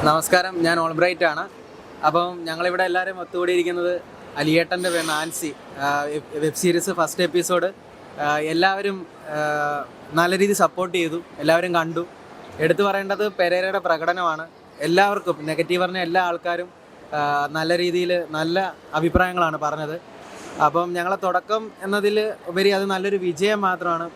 നമസ്കാരം, ഞാൻ ഓൾബ്രൈറ്റ് ആണ്. അപ്പം ഞങ്ങളിവിടെ എല്ലാവരും ഒത്തുകൂടിയിരിക്കുന്നത് അലിയേട്ടൻ്റെ Nancy web series first episode എല്ലാവരും നല്ല രീതിയിൽ സപ്പോർട്ട് ചെയ്തു, എല്ലാവരും കണ്ടു. എടുത്തു പറയേണ്ടത് പെരേരയുടെ പ്രകടനമാണ്. എല്ലാവർക്കും നെഗറ്റീവ് പറഞ്ഞ എല്ലാ ആൾക്കാരും നല്ല രീതിയിൽ നല്ല അഭിപ്രായങ്ങളാണ് പറഞ്ഞത്. അപ്പം ഞങ്ങളെ തുടക്കം എന്നതിൽ ഉപരി അത് നല്ലൊരു വിജയം മാത്രമാണ്.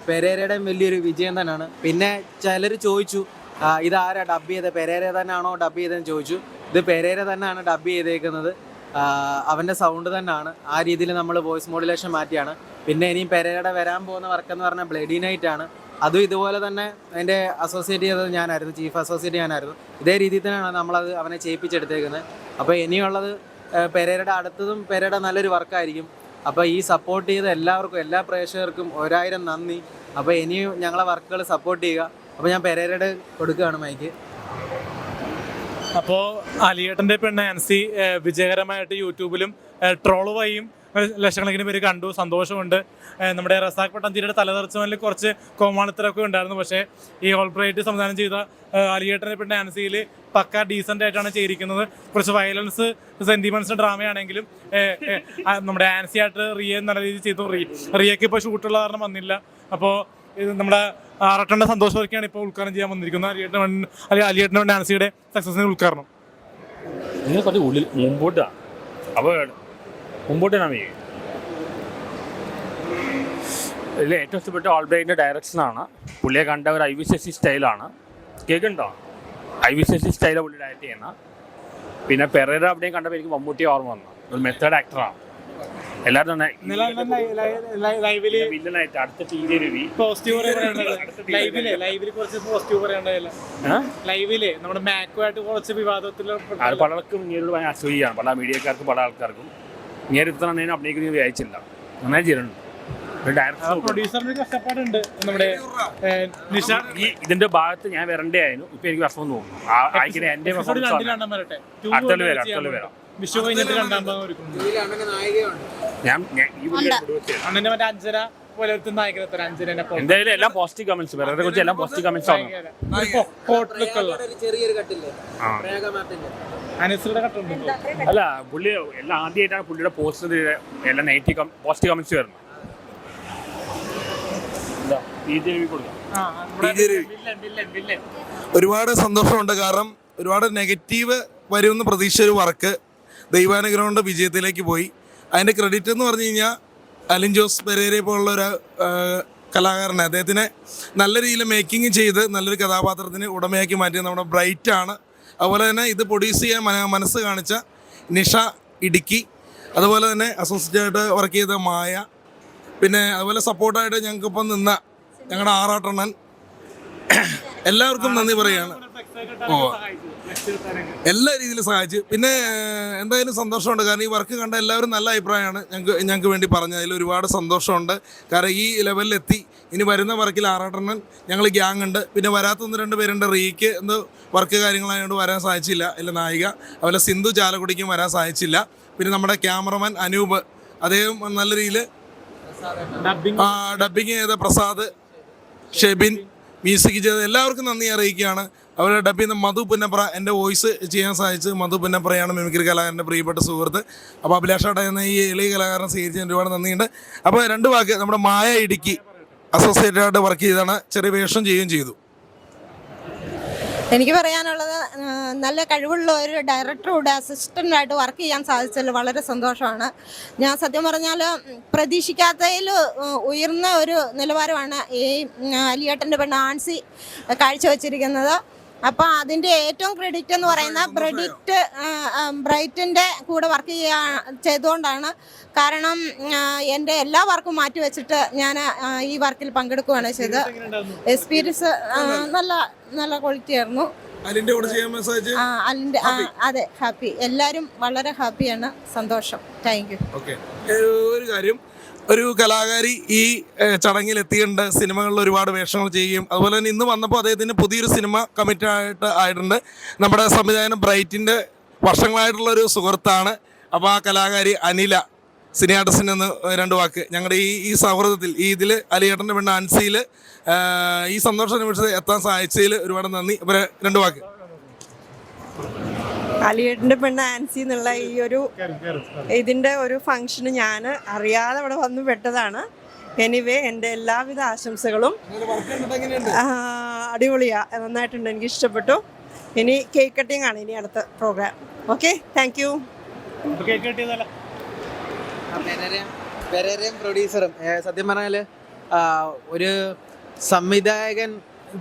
പെരേരയുടെയും വലിയൊരു വിജയം തന്നെയാണ്. പിന്നെ ചിലർ ചോദിച്ചു ഇതാരാ ഡബ് ചെയ്തത്, പെരേര തന്നെയാണോ ഡബ് ചെയ്തതെന്ന് ചോദിച്ചു. ഇത് പെരേര തന്നെയാണ് ഡബ് ചെയ്തേക്കുന്നത്. അവൻ്റെ സൗണ്ട് തന്നെയാണ്. ആ രീതിയിൽ നമ്മൾ വോയിസ് മോഡുലേഷൻ മാറ്റിയാണ്. പിന്നെ ഇനിയും പെരേരയുടെ വരാൻ പോകുന്ന വർക്കെന്ന് പറഞ്ഞാൽ ബ്ലഡി നൈറ്റ് ആണ്. അതും ഇതുപോലെ തന്നെ അതിൻ്റെ അസോസിയേറ്റ് ചെയ്തത് ഞാനായിരുന്നു, ചീഫ് അസോസിയേറ്റ് ഞാനായിരുന്നു. ഇതേ രീതിയിൽ തന്നെയാണ് നമ്മളത് അവനെ ചെയ്യിപ്പിച്ചെടുത്തേക്കുന്നത്. അപ്പോൾ ഇനിയുള്ളത് പെരേരയുടെ അടുത്തതും പെരേരയുടെ നല്ലൊരു വർക്കായിരിക്കും. അപ്പോൾ ഈ സപ്പോർട്ട് ചെയ്ത എല്ലാവർക്കും, എല്ലാ പ്രേക്ഷകർക്കും 1000 നന്ദി. അപ്പോൾ ഇനിയും ഞങ്ങളെ വർക്കുകൾ സപ്പോർട്ട് ചെയ്യുക. അപ്പോൾ ഞാൻ പെരേരയുടെ കൊടുക്കുകയാണ് മൈക്ക്. അപ്പോൾ അലിയേട്ടൻ്റെ പെണ്ണ് നാൻസി വിജയകരമായിട്ട് യൂട്യൂബിലും ട്രോള് വഴിയും ലക്ഷക്കണക്കിന് പേര് കണ്ടു. സന്തോഷമുണ്ട്. നമ്മുടെ റസാഖ് പട്ടാഞ്ചേരിയുടെ തലതെറിച്ചവനിൽ കുറച്ച് കോമാളിത്തരമൊക്കെ ഉണ്ടായിരുന്നു. പക്ഷേ ഈ ഓൾബ്രൈറ്റ് സംവിധാനം ചെയ്ത അലിയേട്ടൻ്റെ പെണ്ണ് നാൻസിയിൽ പക്ക ഡീസൻ്റ് ആയിട്ടാണ് ചെയ്തിരിക്കുന്നത്. കുറച്ച് വയലൻസ്, സെൻറ്റിമെൻറ്റ്സ്, ഡ്രാമയാണെങ്കിലും നമ്മുടെ ആൻസിയായിട്ട് റിയ നല്ല രീതിയിൽ ചെയ്തു. റിയയ്ക്ക് ഇപ്പോൾ ഷൂട്ടുള്ള കാരണം വന്നില്ല. അപ്പോൾ ഇത് നമ്മുടെ ആറട്ടൻ്റെ സന്തോഷമൊക്കെയാണ് ഇപ്പോൾ ഉദ്ഘാടനം ചെയ്യാൻ വന്നിരിക്കുന്നത്. അലിയേട്ടൻ്റെ നാൻസിയുടെ സക്സസിന് ഉദ്ഘാടനം നിങ്ങൾ കുറച്ച് ഉള്ളിൽ മുമ്പോട്ടാണ്. അപ്പോൾ മുമ്പോട്ടാണ് ഇതിൽ ഏറ്റവും ഇഷ്ടപ്പെട്ട ഓൾബ്രൈറ്റിൻ്റെ ഡയറക്ഷനാണ്. പുള്ളിയെ കണ്ട ഒരു IVCC സ്റ്റൈലാണ്. കേൾക്കുന്നുണ്ടോ? IVCC സ്റ്റൈലാണ് പുള്ളി ഡയറക്റ്റ് ചെയ്യുന്നത്. പിന്നെ പെരേര അവിടെയും കണ്ടപ്പോൾ എനിക്ക് മമ്മൂട്ടി ഓർമ്മ വന്നു. ഒരു മെത്തേഡ് ആക്ടറാണ്. എല്ലാവരും തന്നെ വില്ലനായിട്ട് അടുത്ത TV രവി പോസിറ്റീവ് ലൈവില് കുറച്ച് പോസിറ്റീവ് പറയാണ്ടായില്ല. ലൈവില് നമ്മുടെ മാക്കുമായിട്ട് കുറച്ച് വിവാദത്തിൽ അത് പലർക്കും ഇങ്ങനോട് ഭയങ്കര അസൂയാണ്. പല മീഡിയക്കാർക്കും പല ആൾക്കാർക്കും ഇങ്ങനെ ഇത്രയും അഭിനയിക്കുന്നത് വിചാരിച്ചില്ല. നന്നായി ചെയ്യുന്നുണ്ട്. പ്രൊഡ്യൂസറിന് കഷ്ടപ്പാടുണ്ട്. നമ്മുടെ ഇതിന്റെ ഭാഗത്ത് ഞാൻ വരണ്ടായിരുന്നു. ഇപ്പൊ എനിക്ക് വിഷമം തോന്നുന്നു. എന്റെ അടുത്തുള്ള വരാം. വിഷു കഴിഞ്ഞിട്ട് രണ്ടാം ഭാഗം എന്തായാലും എല്ലാം പോസിറ്റീവ് കമന്റ്സ്. വേറെ കുറിച്ച് എല്ലാം പോസിറ്റീവ് കമന്റ്സ് ആണ്. അല്ല, പുള്ളി എല്ലാം ആദ്യമായിട്ടാണ് പുള്ളിയുടെ പോസ്റ്റ് എല്ലാം നെഗറ്റീവ് പോസിറ്റീവ് കമന്റ്സ് വരുന്നത്. ഒരുപാട് സന്തോഷമുണ്ട്. കാരണം ഒരുപാട് നെഗറ്റീവ് വരുമെന്ന് പ്രതീക്ഷിച്ച ഒരു വർക്ക് ദൈവാനുഗ്രഹം കൊണ്ട് വിജയത്തിലേക്ക് പോയി. അതിൻ്റെ ക്രെഡിറ്റ് എന്ന് പറഞ്ഞു കഴിഞ്ഞാൽ അലിൻ ജോസ് പെരേരയെ പോലുള്ള ഒരു കലാകാരനെ, അദ്ദേഹത്തിനെ നല്ല രീതിയിൽ മേക്കിംഗ് ചെയ്ത് നല്ലൊരു കഥാപാത്രത്തിന് ഉടമയാക്കി മാറ്റിയത് നമ്മുടെ ബ്രൈറ്റാണ്. അതുപോലെ തന്നെ ഇത് പ്രൊഡ്യൂസ് ചെയ്യാൻ മനസ്സ് കാണിച്ച നിഷ ഇടുക്കി, അതുപോലെ തന്നെ അസോസിയേറ്റായിട്ട് വർക്ക് ചെയ്ത മായ, പിന്നെ അതുപോലെ സപ്പോർട്ടായിട്ട് ഞങ്ങൾക്കിപ്പം നിന്ന ഞങ്ങളുടെ ആറാട്ടണ്ണൻ, എല്ലാവർക്കും നന്ദി പറയുകയാണ്. എല്ലാ രീതിയിലും സഹായിച്ചു. പിന്നെ എന്തായാലും സന്തോഷമുണ്ട്. കാരണം ഈ വർക്ക് കണ്ട എല്ലാവരും നല്ല അഭിപ്രായമാണ് ഞങ്ങൾക്ക് വേണ്ടി പറഞ്ഞത്. അതിൽ ഒരുപാട് സന്തോഷമുണ്ട്. കാരണം ഈ ലെവലിലെത്തി. ഇനി വരുന്ന വർക്കിൽ ആറാട്ടണ്ണൻ, ഞങ്ങൾ ഗ്യാങ് ഉണ്ട്. പിന്നെ വരാത്ത 1-2 പേരുണ്ട്. റീക്ക് എന്തോ വർക്ക് കാര്യങ്ങളായതുകൊണ്ട് വരാൻ സാധിച്ചില്ല. ഇല്ല നായിക. അതുപോലെ സിന്ധു ചാലക്കുടിക്കും വരാൻ സാധിച്ചില്ല. പിന്നെ നമ്മുടെ ക്യാമറമാൻ അനൂപ്, അദ്ദേഹം നല്ല രീതിയിൽ ഡബിങ് ചെയ്ത പ്രസാദ്, ഷെബിൻ, മ്യൂസിക് ചെയ്ത എല്ലാവർക്കും നന്ദി അറിയിക്കുകയാണ്. അവരുടെ ഡബ് ചെയ്യുന്ന മധു പുന്നപ്ര, എൻ്റെ വോയിസ് ചെയ്യാൻ സാധിച്ചത് മധു പുന്നപ്രയാണ്, മിമിക്രി കലാകാരൻ്റെ പ്രിയപ്പെട്ട സുഹൃത്ത്. അപ്പോൾ അഭിലാഷാട്ട എന്ന ഈ എളിയ കലാകാരനെ സ്വീകരിച്ചതിന് ഒരുപാട് നന്ദിയുണ്ട്. അപ്പോൾ 2 വാക്ക്, നമ്മുടെ മായ ഇടുക്കി അസോസിയേറ്റായിട്ട് വർക്ക് ചെയ്താണ്, ചെറിയ വേഷം ചെയ്യുകയും ചെയ്തു. എനിക്ക് പറയാനുള്ളത്, നല്ല കഴിവുള്ള ഒരു ഡയറക്ടറുടെ അസിസ്റ്റൻ്റായിട്ട് വർക്ക് ചെയ്യാൻ സാധിച്ചതിൽ വളരെ സന്തോഷമാണ്. ഞാൻ സത്യം പറഞ്ഞാൽ പ്രതീക്ഷിക്കാത്തതിൽ ഉയർന്ന ഒരു നിലവാരമാണ് ഈ അലിയേട്ടൻ്റെ പെണ്ണ് നാൻസി കാഴ്ചവെച്ചിരിക്കുന്നത്. അപ്പോൾ അതിൻ്റെ ഏറ്റവും ക്രെഡിറ്റ് എന്ന് പറയുന്ന ബ്രൈറ്റിൻ്റെ കൂടെ വർക്ക് ചെയ്തുകൊണ്ടാണ്. കാരണം എൻ്റെ എല്ലാ വർക്കും മാറ്റി വെച്ചിട്ട് ഞാൻ ഈ വർക്കിൽ പങ്കെടുക്കുകയാണ് ചെയ്തത്. എക്സ്പീരിയൻസ് നല്ല ക്വാളിറ്റി ആയിരുന്നു. അതെ, ഹാപ്പി. എല്ലാവരും വളരെ ഹാപ്പിയാണ്. സന്തോഷം. Thank you. ഒരു കാര്യം, ഒരു കലാകാരി ഈ ചടങ്ങിൽ എത്തിയിട്ടുണ്ട്. സിനിമകളിൽ ഒരുപാട് വേഷങ്ങൾ ചെയ്യുകയും അതുപോലെ തന്നെ ഇന്ന് വന്നപ്പോൾ അദ്ദേഹത്തിന് പുതിയൊരു സിനിമ കമ്മിറ്റ് ആയിട്ടുണ്ട്. നമ്മുടെ സംവിധായകൻ ബ്രൈറ്റിൻ്റെ വർഷങ്ങളായിട്ടുള്ളൊരു സുഹൃത്താണ്. അപ്പോൾ ആ കലാകാരി അനില, സിനിയാർട്ടിസ്റ്റിന് ഒന്ന് 2 വാക്ക് ഞങ്ങളുടെ ഈ സൗഹൃദത്തിൽ, ഈ ഇതിൽ അലിയേട്ടൻ്റെ പെണ്ണ് നാൻസിയിൽ ഈ സന്തോഷ നിമിഷത്തിൽ എത്താൻ സഹായിച്ചതിൽ ഒരുപാട് നന്ദി. അപ്പോൾ 2 വാക്ക്. അലിയേട്ടൻ്റെ പെണ്ണ് ആൻസി എന്നുള്ള ഈ ഒരു ഇതിൻ്റെ ഒരു ഫംഗ്ഷന് ഞാൻ അറിയാതെ അവിടെ വന്നു പെട്ടതാണ്. എനിവേ എൻ്റെ എല്ലാവിധ ആശംസകളും. അടിപൊളിയാ, നന്നായിട്ടുണ്ട്, എനിക്ക് ഇഷ്ടപ്പെട്ടു. ഇനി കേക്ക് കട്ടിങ് ആണ് ഇനി അടുത്ത പ്രോഗ്രാം. Okay, thank you. പെരേരയും പ്രൊഡ്യൂസറും സത്യം പറഞ്ഞാൽ ഒരു സംവിധായകൻ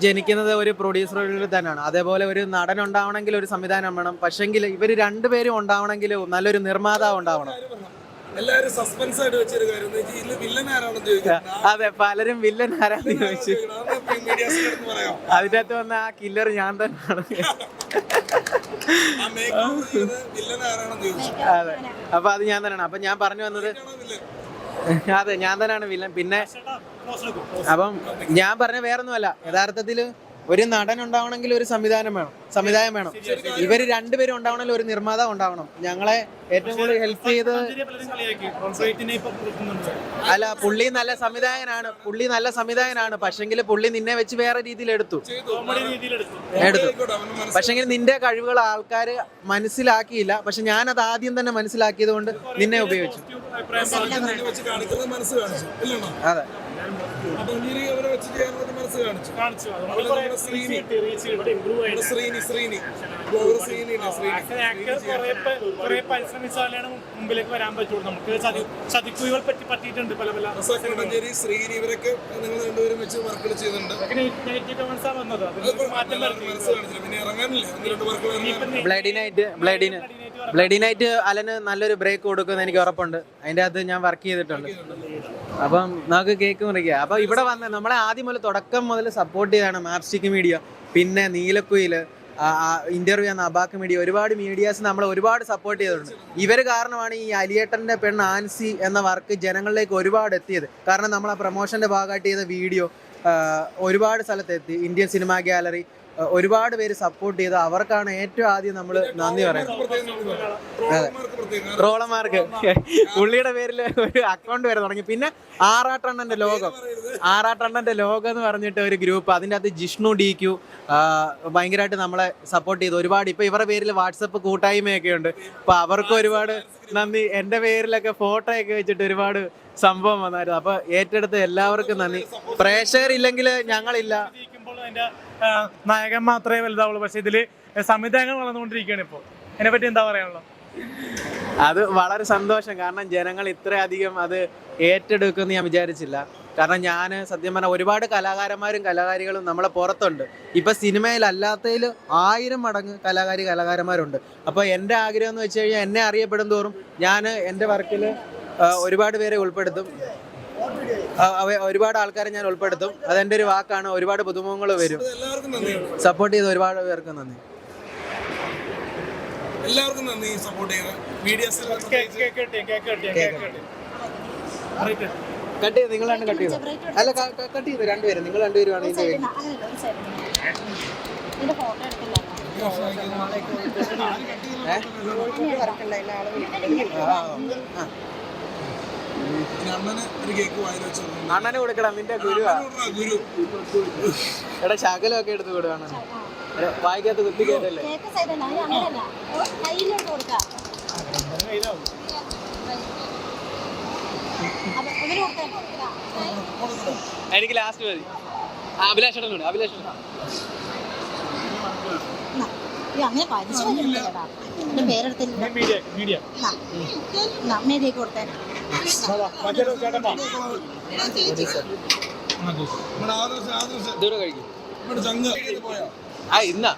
ജനിക്കുന്നത് ഒരു പ്രൊഡ്യൂസറിൽ തന്നെയാണ്. അതേപോലെ ഒരു നടൻ ഉണ്ടാവണമെങ്കിൽ ഒരു സംവിധാനം വേണം. പക്ഷെങ്കിൽ ഇവർ രണ്ടുപേരും ഉണ്ടാവണമെങ്കിൽ നല്ലൊരു നിർമ്മാതാവ് ഉണ്ടാവണം. എല്ലാവരും സസ്പെൻസ് ആയിട്ട് വെച്ചൊരു കാര്യം ഇതില് വില്ലൻ ആരാണെന്ന് ചോദിക്കുന്നത്. അതെ, പലരും വില്ലൻ ആരാന്ന് ചോദിച്ചു. അതിൻ്റെ അകത്ത് വന്ന ആ കില്ലർ ഞാൻ തന്നെയാണ്. അതെ, അപ്പൊ അത് ഞാൻ തന്നെയാണ്. അപ്പൊ ഞാൻ പറഞ്ഞു വന്നത് അതെ ഞാൻ തന്നെയാണ് വില്ലൻ. പിന്നെ അപ്പം ഞാൻ പറഞ്ഞ വേറൊന്നുമല്ല, യഥാർത്ഥത്തിൽ ഒരു നടൻ ഉണ്ടാവണമെങ്കിൽ ഒരു സംവിധാനം വേണം. ഇവര് രണ്ടുപേരും ഉണ്ടാവണമെങ്കിൽ ഒരു നിർമ്മാതാവ് ഉണ്ടാവണം. ഞങ്ങളെ ഏറ്റവും കൂടുതൽ ഹെൽപ്പ് ചെയ്ത് അല്ല, പുള്ളി നല്ല സംവിധായകനാണ്. പക്ഷെങ്കിൽ പുള്ളി നിന്നെ വെച്ച് വേറെ രീതിയിൽ എടുത്തു. പക്ഷെങ്കിൽ നിന്റെ കഴിവുകൾ ആൾക്കാർ മനസ്സിലാക്കിയില്ല. പക്ഷെ ഞാനത് ആദ്യം തന്നെ മനസ്സിലാക്കിയത് കൊണ്ട് നിന്നെ ഉപയോഗിച്ചു. അതെ, മുമ്പിലേക്ക് വരാൻ പറ്റുള്ളൂ. നമുക്ക് ചതിക്കുഴികൾ പറ്റിയിട്ടുണ്ട് പല പല ശ്രീനി ഇവരൊക്കെ നിങ്ങൾ രണ്ടുപേരും വെച്ച് വർക്കുകൾ ചെയ്യുന്നുണ്ട്. ബ്ലഡി നൈറ്റ് അലന് നല്ലൊരു ബ്രേക്ക് കൊടുക്കുമെന്ന് എനിക്ക് ഉറപ്പുണ്ട്. അതിൻ്റെ അകത്ത് ഞാൻ വർക്ക് ചെയ്തിട്ടുണ്ട്. അപ്പം നമുക്ക് കേക്ക് മുറിക്കുക. അപ്പം ഇവിടെ വന്ന് നമ്മളെ ആദ്യം മുതൽ തുടക്കം മുതൽ സപ്പോർട്ട് ചെയ്താണ് മാപ്സ്റ്റിക് മീഡിയ, പിന്നെ നീലക്കുയിൽ, ഇന്റർവ്യൂ എന്ന അബാക്ക് മീഡിയ, ഒരുപാട് മീഡിയാസ് നമ്മളെ ഒരുപാട് സപ്പോർട്ട് ചെയ്തിട്ടുണ്ട്. ഇവർ കാരണമാണ് ഈ അലിയേട്ടൻ്റെ പെണ്ണ് ആൻസി എന്ന വർക്ക് ജനങ്ങളിലേക്ക് ഒരുപാട് എത്തിയത്. കാരണം നമ്മൾ ആ പ്രൊമോഷൻ്റെ ഭാഗമായിട്ട് ചെയ്ത വീഡിയോ ഒരുപാട് സ്ഥലത്തെത്തി. ഇന്ത്യൻ സിനിമാ ഗാലറി ഒരുപാട് പേര് സപ്പോർട്ട് ചെയ്ത് അവർക്കാണ് ഏറ്റവും ആദ്യം നമ്മൾ നന്ദി പറയുന്നത്. അതെ, ട്രോളന്മാർക്ക് പുള്ളിയുടെ പേരിൽ ഒരു അക്കൗണ്ട് വരെ തുടങ്ങി. പിന്നെ ആറാട്ടണ്ണന്റെ ലോകം എന്ന് പറഞ്ഞിട്ട് ഒരു ഗ്രൂപ്പ്, അതിൻ്റെ അകത്ത് ജിഷ്ണു DQ ഭയങ്കരമായിട്ട് നമ്മളെ സപ്പോർട്ട് ചെയ്തു ഒരുപാട്. ഇപ്പൊ ഇവരുടെ പേരിൽ വാട്സപ്പ് കൂട്ടായ്മയൊക്കെ ഉണ്ട്. അപ്പൊ അവർക്ക് ഒരുപാട് നന്ദി. എൻ്റെ പേരിലൊക്കെ ഫോട്ടോ ഒക്കെ വെച്ചിട്ട് ഒരുപാട് സംഭവം വന്നായിരുന്നു. അപ്പൊ ഏറ്റെടുത്ത് എല്ലാവർക്കും നന്ദി. പ്രേക്ഷകരില്ലെങ്കിൽ ഞങ്ങളില്ല. നായകൻ മാത്രമേ വലുതാവുള്ളൂ. പക്ഷെ ഇതില് സംവിധായകൻ വളർന്നുകൊണ്ടിരിക്കുകയാണ്. ഇപ്പോൾ അതിനെപ്പറ്റി എന്താ പറയാനുള്ളത്? അത് വളരെ സന്തോഷം. കാരണം ജനങ്ങൾ ഇത്രയധികം അത് ഏറ്റെടുക്കുമെന്ന് ഞാൻ വിചാരിച്ചില്ല. കാരണം ഞാൻ സത്യം പറഞ്ഞാൽ ഒരുപാട് കലാകാരന്മാരും കലാകാരികളും നമ്മളെ പുറത്തുണ്ട്. ഇപ്പം സിനിമയിലല്ലാത്തതിൽ 1000 മടങ്ങ് കലാകാരന്മാരുണ്ട്. അപ്പോൾ എൻ്റെ ആഗ്രഹം എന്ന് വെച്ച് കഴിഞ്ഞാൽ എന്നെ അറിയപ്പെടും തോറും ഞാൻ എൻ്റെ വർക്കിൽ ഒരുപാട് പേരെ ഉൾപ്പെടുത്തും. ഒരുപാട് ആൾക്കാരെ ഞാൻ ഉൾപ്പെടുത്തും. അതെൻ്റെ ഒരു വാക്കാണ്. ഒരുപാട് പുതുമുഖങ്ങൾ വരും. സപ്പോർട്ട് ചെയ്ത് ഒരുപാട് പേർക്ക് നന്ദി. എല്ലാവർക്കും നന്ദി സപ്പോർട്ട് ചെയ്ത് മീഡിയാസ്. കട്ട് ചെയ്ത് നിങ്ങൾ രണ്ട് കട്ട് ചെയ്തു. അല്ല, കട്ട് ചെയ്തു രണ്ടുപേരും. നിങ്ങൾ രണ്ടുപേരുമാണ് ഇതിന്റെ പേര്. അണ്ണന് കൊടുക്കണം, നിന്റെ ഗുരുവാ. എടാ ശകലമൊക്കെ എടുത്ത് കൊടുക്കണം. വായിക്കാത്ത കുത്തി കേട്ടല്ലേ. എനിക്ക് ലാസ്റ്റ് മതി. അഭിലാഷ് അങ്ങനെ പേരെടുത്തില്ല. ഇതോടെ കഴിക്കും. ഇന്നാ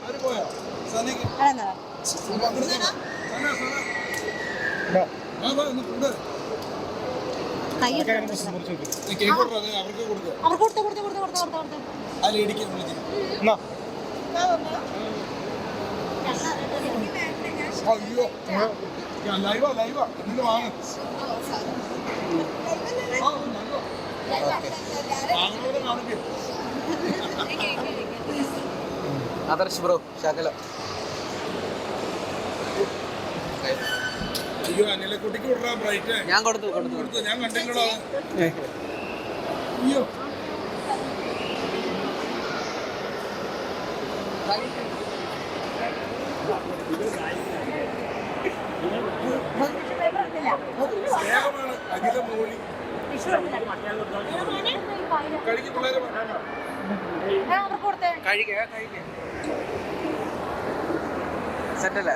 ആദർശ് ബ്രോ ശകലം. അയ്യോ അനിലക്കുട്ടിക്ക് കൊടുക്കാൻ ബ്രൈറ്റ് ഞാൻ കൊടുത്തു ഞാൻ കണ്ടിട്ടുണ്ടോ? അയ്യോ സെറ്റല്ലേ